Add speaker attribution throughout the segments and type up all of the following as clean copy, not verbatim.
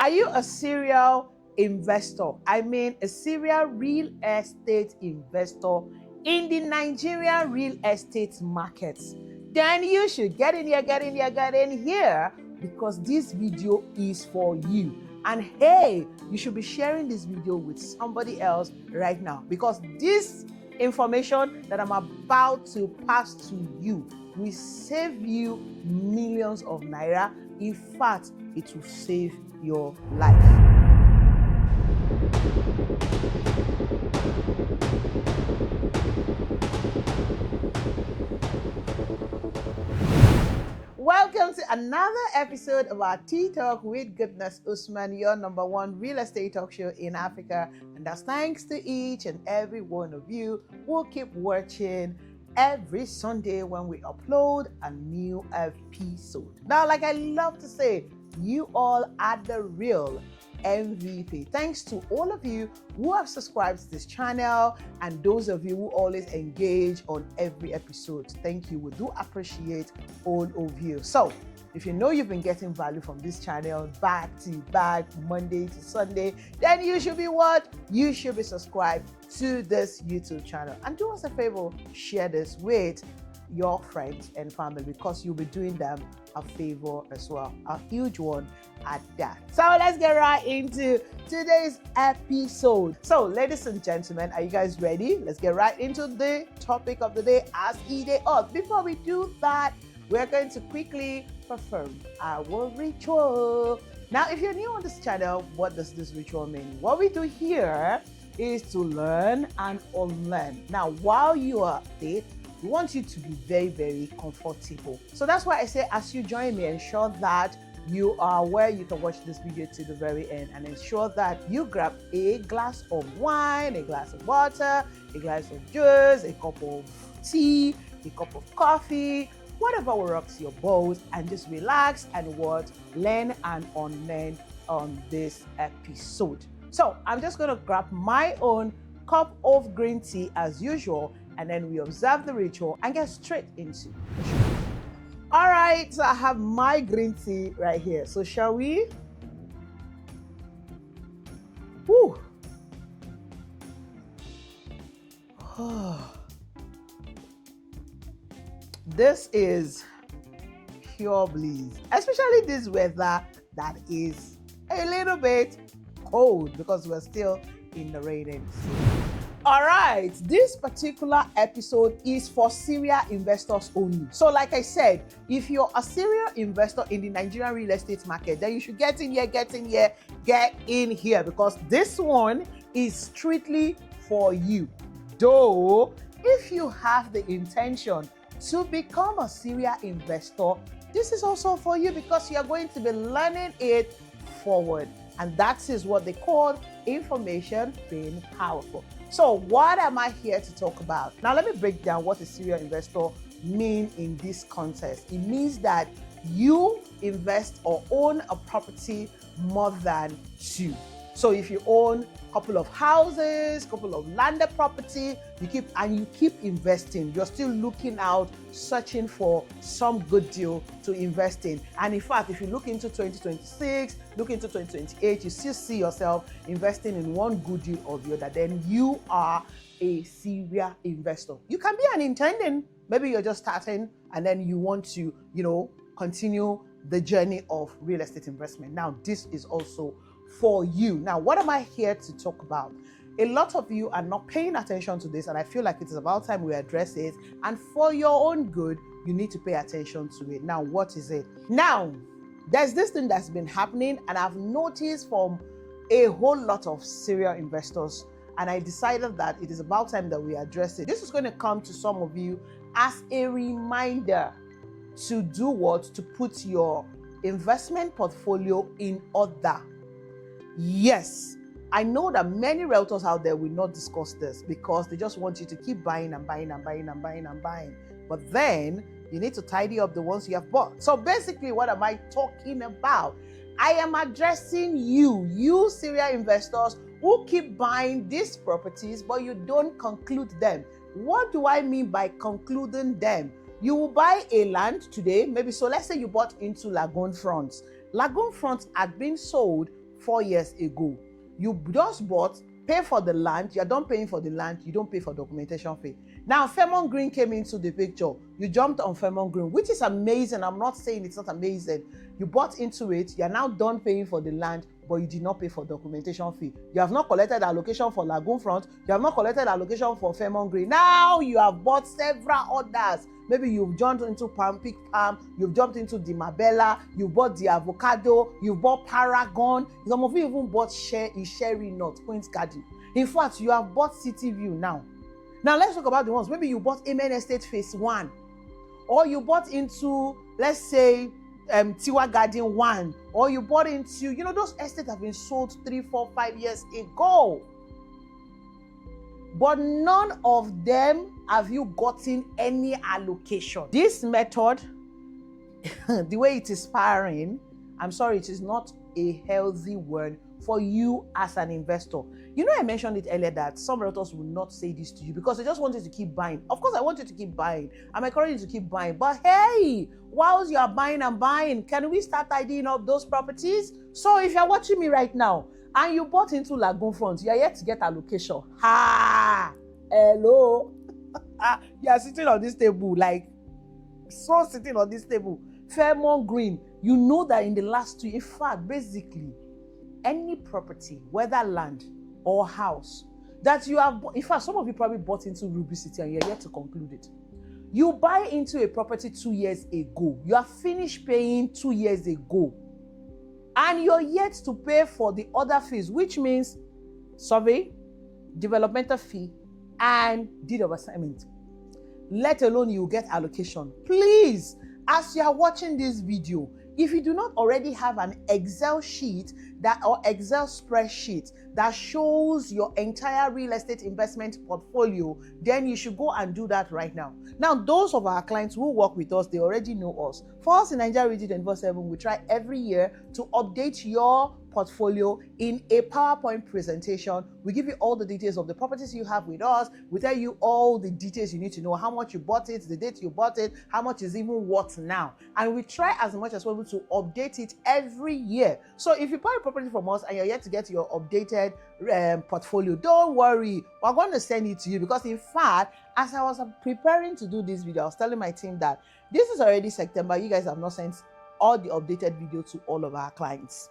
Speaker 1: Are you a serial investor? I mean, a serial real estate investor in the Nigerian real estate markets? Then you should get in here because this video is for you. And hey, you should be sharing this video with somebody else right now because this information that I'm about to pass to you will save you millions of naira. In fact, it will save your life. Welcome to another episode of our Tea Talk with Goodness Usman, your number one real estate talk show in Africa. And that's thanks to each and every one of you who keep watching every Sunday when we upload a new episode. Now, like I love to say, you all are the real MVP. Thanks to all of you who have subscribed to this channel and those of you who always engage on every episode. Thank you. We do appreciate all of you. So, if you know you've been getting value from this channel back to back, Monday to Sunday, then you should be what? You should be subscribed to this YouTube channel. And do us a favor, share this with your friends and family because you'll be doing them a favor as well, a huge one at that. So let's get right into today's episode. So ladies and gentlemen, are you guys ready? Let's get right into the topic of the day as Ide Earth. Before we do that, we're going to quickly perform our ritual. Now, if you're new on this channel, what does this ritual mean? What we do here is to learn and unlearn. Now, while you are there, we want you to be very, very comfortable. So that's why I say, as you join me, ensure that you are where you can watch this video to the very end and ensure that you grab a glass of wine, a glass of water, a glass of juice, a cup of tea, a cup of coffee, whatever rocks your boat, and just relax and learn and unlearn on this episode. So I'm just going to grab my own cup of green tea as usual, and then we observe the ritual and get straight into the show. All right, so I have my green tea right here. So shall we? Woo. This is pure bliss, especially this weather that is a little bit cold because we're still in the rainy season. All right, this particular episode is for serial investors only. So like I said, if you're a serial investor in the Nigerian real estate market, then you should get in here because this one is strictly for you. Though, if you have the intention to become a serial investor, this is also for you because you're going to be learning it forward. And that is what they call information being powerful. So what am I here to talk about? Now let me break down what a serial investor means in this context. It means that you invest or own a property more than two. So if you own a couple of houses, couple of landed property, you keep investing. You're still looking out, searching for some good deal to invest in. And in fact, if you look into 2026, look into 2028, you still see yourself investing in one good deal or the other, then you are a serial investor. You can be an intendant. Maybe you're just starting and then you want to, continue the journey of real estate investment. Now, this is also for you. Now, what am I here to talk about? A lot of you are not paying attention to this, and I feel like it is about time we address it. And for your own good, you need to pay attention to it. Now, what is it? Now, there's this thing that's been happening, and I've noticed from a whole lot of serial investors, and I decided that it is about time that we address it. This is going to come to some of you as a reminder to do what? To put your investment portfolio in order. Yes, I know that many realtors out there will not discuss this because they just want you to keep buying and buying and buying and buying and buying. But then you need to tidy up the ones you have bought. So basically, what am I talking about? I am addressing you serial investors who keep buying these properties, but you don't conclude them. What do I mean by concluding them? You will buy a land today, maybe, so let's say you bought into Lagoon Front. Lagoon Front had been sold 4 years ago. You just bought, pay for the land, you're done paying for the land, you don't pay for documentation fee. Now, Fairmont Green came into the picture. You jumped on Fairmont Green, which is amazing. I'm not saying it's not amazing. You bought into it, you're now done paying for the land, but you did not pay for documentation fee. You have not collected allocation for Lagoon Front. You have not collected allocation for Fairmont Green. Now you have bought several others. Maybe you've jumped into Peak Palm, you've jumped into the Marbella, you bought the Avocado, you bought Paragon. Some of you even bought Sherry Nut, Queen's Garden. In fact, you have bought City View now. Now let's talk about the ones. Maybe you bought Amen Estate Phase 1, or you bought into, let's say, Tiwa Garden 1, or you bought into, those estates have been sold 3, 4, 5 years ago. But none of them have you gotten any allocation. This method, the way it is firing, I'm sorry, it is not a healthy word for you as an investor. I mentioned it earlier that some realtors will not say this to you because they just want you to keep buying. Of course, I want you to keep buying. I'm encouraging you to keep buying. But hey, whilst you are buying and buying, can we start tidying up those properties? So if you're watching me right now and you bought into Lagoon Front, you're yet to get allocation. Hello. You are sitting on this table, sitting on this table. Fairmont Green, you know that in the last 2 years, in fact, basically, any property, whether land or house, that you have, in fact, some of you probably bought into Ruby City and you're yet to conclude it. You buy into a property 2 years ago, you are finished paying 2 years ago, and you're yet to pay for the other fees, which means survey, developmental fee, and deed of assignment. Let alone you get allocation. Please, as you are watching this video, if you do not already have an Excel sheet or Excel spreadsheet that shows your entire real estate investment portfolio, then you should go and do that right now. Now, those of our clients who work with us, they already know us. For us in Nigeria Realty 24/7, we try every year to update your portfolio in a PowerPoint presentation. We give you all the details of the properties you have with us. We tell you all the details you need to know, how much you bought it, the date you bought it, how much is even worth now. And we try as much as possible to update it every year. So if you buy a property from us and you're yet to get your updated portfolio, don't worry, we're going to send it to you. Because in fact, as I was preparing to do this video, I was telling my team that this is already September. You guys have not sent all the updated video to all of our clients.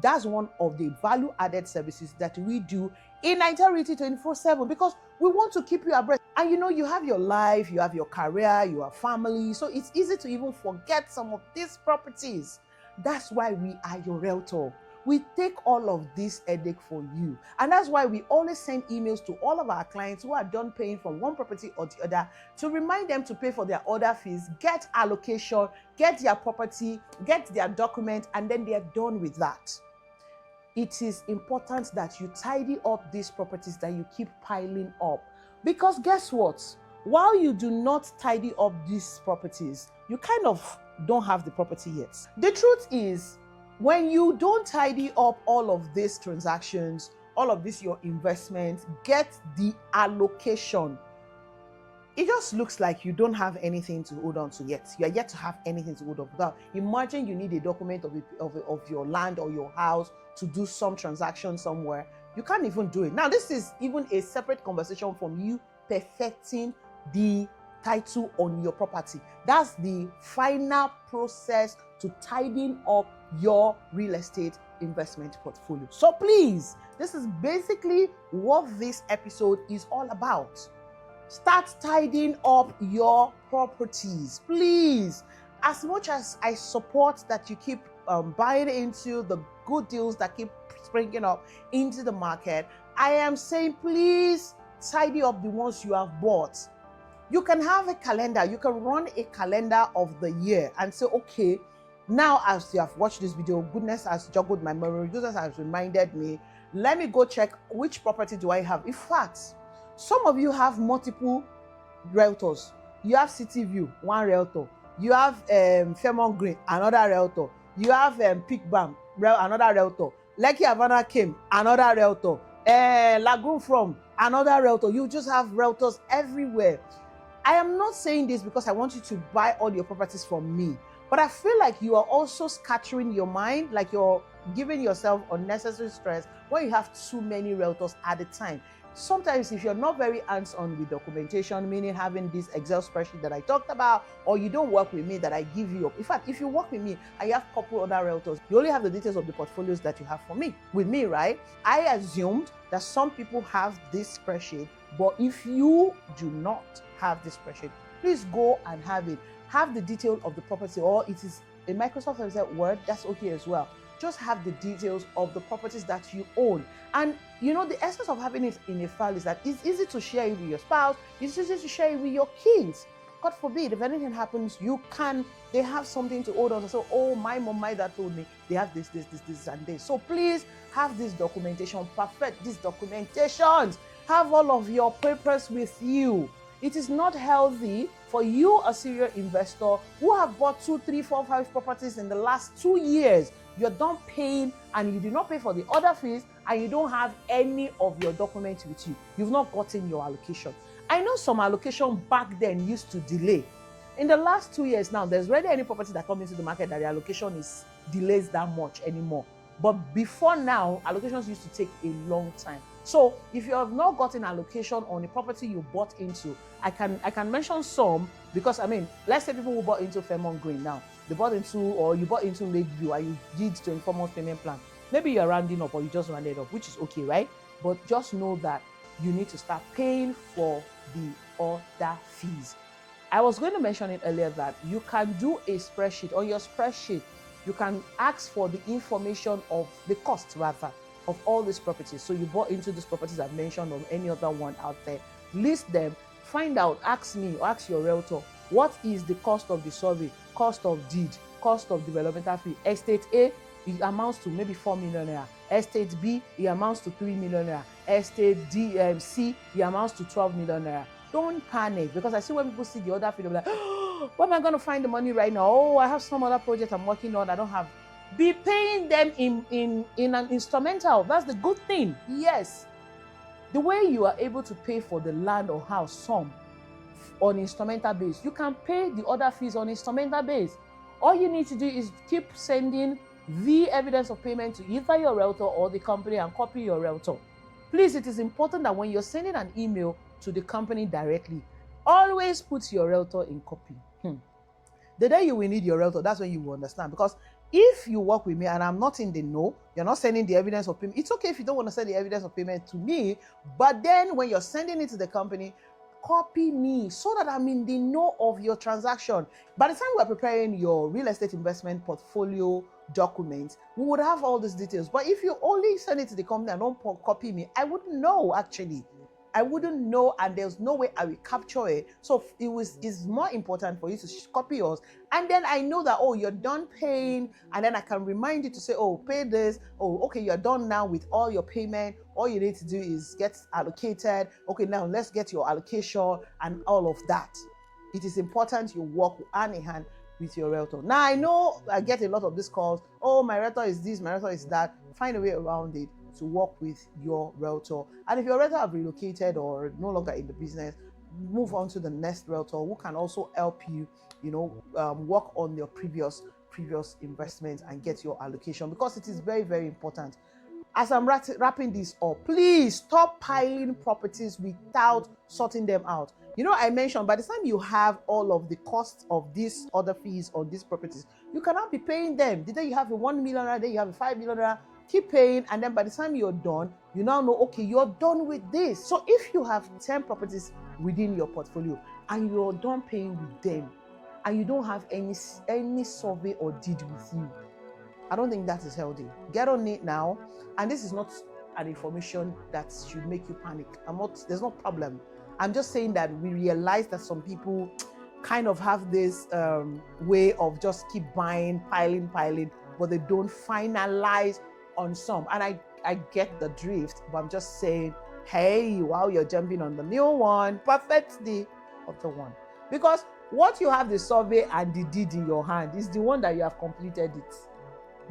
Speaker 1: That's one of the value-added services that we do in Nigeria Realty 24/7, because we want to keep you abreast. And you have your life, you have your career, you have family, so it's easy to even forget some of these properties. That's why we are your realtor. We take all of this headache for you. And that's why we always send emails to all of our clients who are done paying from one property or the other to remind them to pay for their other fees, get allocation, get their property, get their document, and then they are done with that. It is important that you tidy up these properties that you keep piling up. Because guess what? While you do not tidy up these properties, you kind of don't have the property yet. The truth is, when you don't tidy up all of these transactions, all of this your investments, get the allocation, it just looks like you don't have anything to hold on to yet. You are yet to have anything to hold on to. Imagine you need a document of your land or your house to do some transaction somewhere. You can't even do it. Now, this is even a separate conversation from you perfecting the title on your property. That's the final process to tidying up your real estate investment portfolio. So please, this is basically what this episode is all about. Start tidying up your properties, please. As much as I support that you keep buying into the good deals that keep springing up into the market, I am saying please tidy up the ones you have bought. You can have a calendar. You can run a calendar of the year and say, okay, now as you have watched this video, goodness has joggled my memory, goodness has reminded me, let me go check which property do I have. In fact, some of you have multiple realtors. You have City View, one realtor. You have Fairmont Green, another realtor. You have Peak Palm, another realtor. Lekki Havana came, another realtor. Lagoon From, another realtor. You just have realtors everywhere. I am not saying this because I want you to buy all your properties from me, but I feel like you are also scattering your mind, like you're giving yourself unnecessary stress when you have too many realtors at a time. Sometimes if you're not very hands-on with documentation, meaning having this Excel spreadsheet that I talked about, or you don't work with me that I give you, in fact, if you work with me and you have a couple other realtors, you only have the details of the portfolios that you have with me, right? I assumed that some people have this spreadsheet, but if you do not have this spreadsheet, please go and have it. Have the detail of the property, or it is a Microsoft Excel Word, that's okay as well. Just have the details of the properties that you own. And you know, the essence of having it in a file is that it's easy to share it with your spouse, it's easy to share it with your kids. God forbid, if anything happens, they have something to hold on to. So, oh, my mom, my dad told me they have this, and this. So please have this documentation, perfect these documentations. Have all of your papers with you. It is not healthy for you, a serial investor who have bought 2, 3, 4, 5 properties in the last 2 years. You're done paying and you did not pay for the other fees, and you don't have any of your documents with you. You've not gotten your allocation. I know some allocation back then used to delay. In the last 2 years now, there's rarely any property that comes into the market that the allocation is delays that much anymore. But before now, allocations used to take a long time. So if you have not gotten allocation on the property you bought into, I can mention some, because I mean, let's say people who bought into Fairmont Green now, you bought into Lakeview and you did 24 months payment plan. Maybe you're rounding up or you just rounded up, which is okay, right? But just know that you need to start paying for the other fees. I was going to mention it earlier that you can do a spreadsheet. On your spreadsheet, you can ask for the information of the cost rather of all these properties. So you bought into these properties I've mentioned, or any other one out there. List them, find out, ask me or ask your realtor, what is the cost of the survey, cost of deed, cost of developmental fee. Estate A, it amounts to maybe 4 million naira. Estate B, it amounts to 3 million naira. Estate C, it amounts to 12 million naira. Don't panic, because I see when people see the other fee, they're like, oh, where am I going to find the money right now? Oh, I have some other project I'm working on, I don't have. Be paying them in an instrumental. That's the good thing. Yes. The way you are able to pay for the land or house some on instrumental base, you can pay the other fees on instrumental base. All you need to do is keep sending the evidence of payment to either your realtor or the company and copy your realtor. Please, it is important that when you're sending an email to the company directly, always put your realtor in copy. The day you will need your realtor, that's when you will understand. Because if you work with me and I'm not in the know, you're not sending the evidence of payment. It's okay if you don't want to send the evidence of payment to me, but then when you're sending it to the company, copy me so that I'm in the know of your transaction. By the time we're preparing your real estate investment portfolio documents, we would have all these details. But if you only send it to the company and don't copy me, I wouldn't know actually. I wouldn't know, and there's no way I will capture it. So it's more important for you to copy yours, and then I know that, oh, you're done paying, and then I can remind you to say, oh, pay this. Oh, okay, you're done now with all your payment. All you need to do is get allocated. Okay, now let's get your allocation and all of that. It is important you work hand in hand with your realtor. Now, I know I get a lot of these calls. Oh, my realtor is this, my realtor is that. Find a way around it to work with your realtor. And if your realtor have relocated or no longer in the business, move on to the next realtor who can also help you, work on your previous investments and get your allocation, because it is very, very important. As I'm wrapping this up, please stop piling properties without sorting them out. I mentioned by the time you have all of the costs of these other fees on these properties, you cannot be paying them. The day you have a 1 million, then you have a 5 million, keep paying, and then by the time you're done, you now know, okay, you're done with this. So if you have 10 properties within your portfolio and you're done paying with them and you don't have any survey or deed with you, I don't think that is healthy. Get on it now. And this is not an information that should make you panic. There's no problem. I'm just saying that we realize that some people kind of have this way of just keep buying, piling, but they don't finalize on some. And I get the drift, but I'm just saying, hey, while you're jumping on the new one, perfect the other one. Because what you have the survey and the deed in your hand is the one that you have completed it.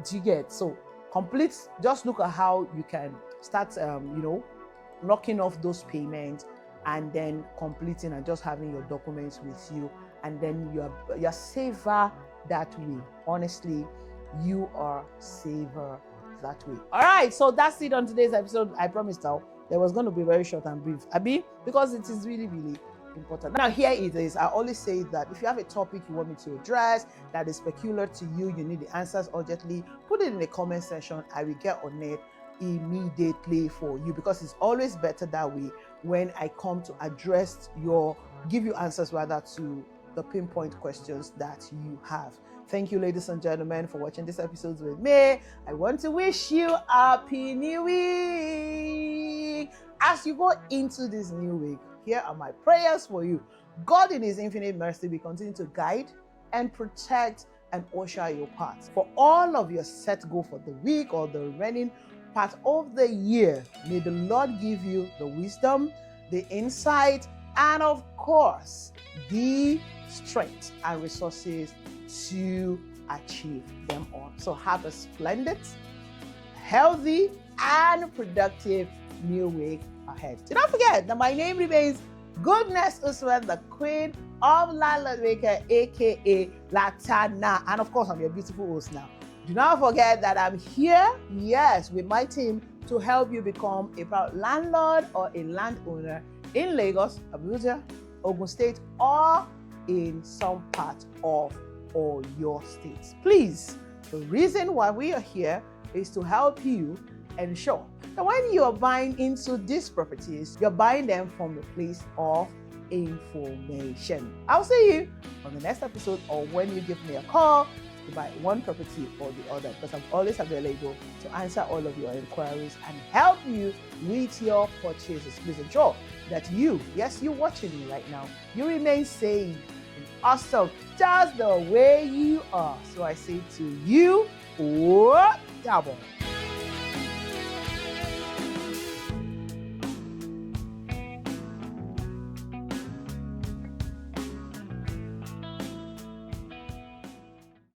Speaker 1: Do you get? So complete, just look at how you can start, knocking off those payments and then completing and just having your documents with you. And then you're safer that way. Honestly, you are safer that way. All right, so that's it on today's episode. I promised now there was going to be very short and brief, Abi, because it is really, really important. Now, here it is. I always say that if you have a topic you want me to address that is peculiar to you, you need the answers urgently, put it in the comment section. I will get on it immediately for you, because it's always better that way when I come to give you answers rather to the pinpoint questions that you have. Thank you, ladies and gentlemen, for watching this episode with me. I want to wish you a happy new week. As you go into this new week, here are my prayers for you. God in his infinite mercy will continue to guide and protect and usher your path. For all of your set goal for the week or the remaining part of the year, may the Lord give you the wisdom, the insight, and of course, the strength and resources to achieve them all. So have a splendid, healthy, and productive new week ahead. Do not forget that my name remains Goodness Usman, the Queen of Landlord Maker, aka Latana. And of course, I'm your beautiful host now. Do not forget that I'm here, yes, with my team to help you become a proud landlord or a landowner in Lagos, Abuja, Ogun State, or in some part of your states. Please, the reason why we are here is to help you ensure that when you are buying into these properties, you're buying them from the place of information. I'll see you on the next episode, or when you give me a call to buy one property or the other, because I'm always available to answer all of your inquiries and help you with your purchases. Please ensure that you watching me right now, you remain safe and awesome just the way you are. So I say to you, double.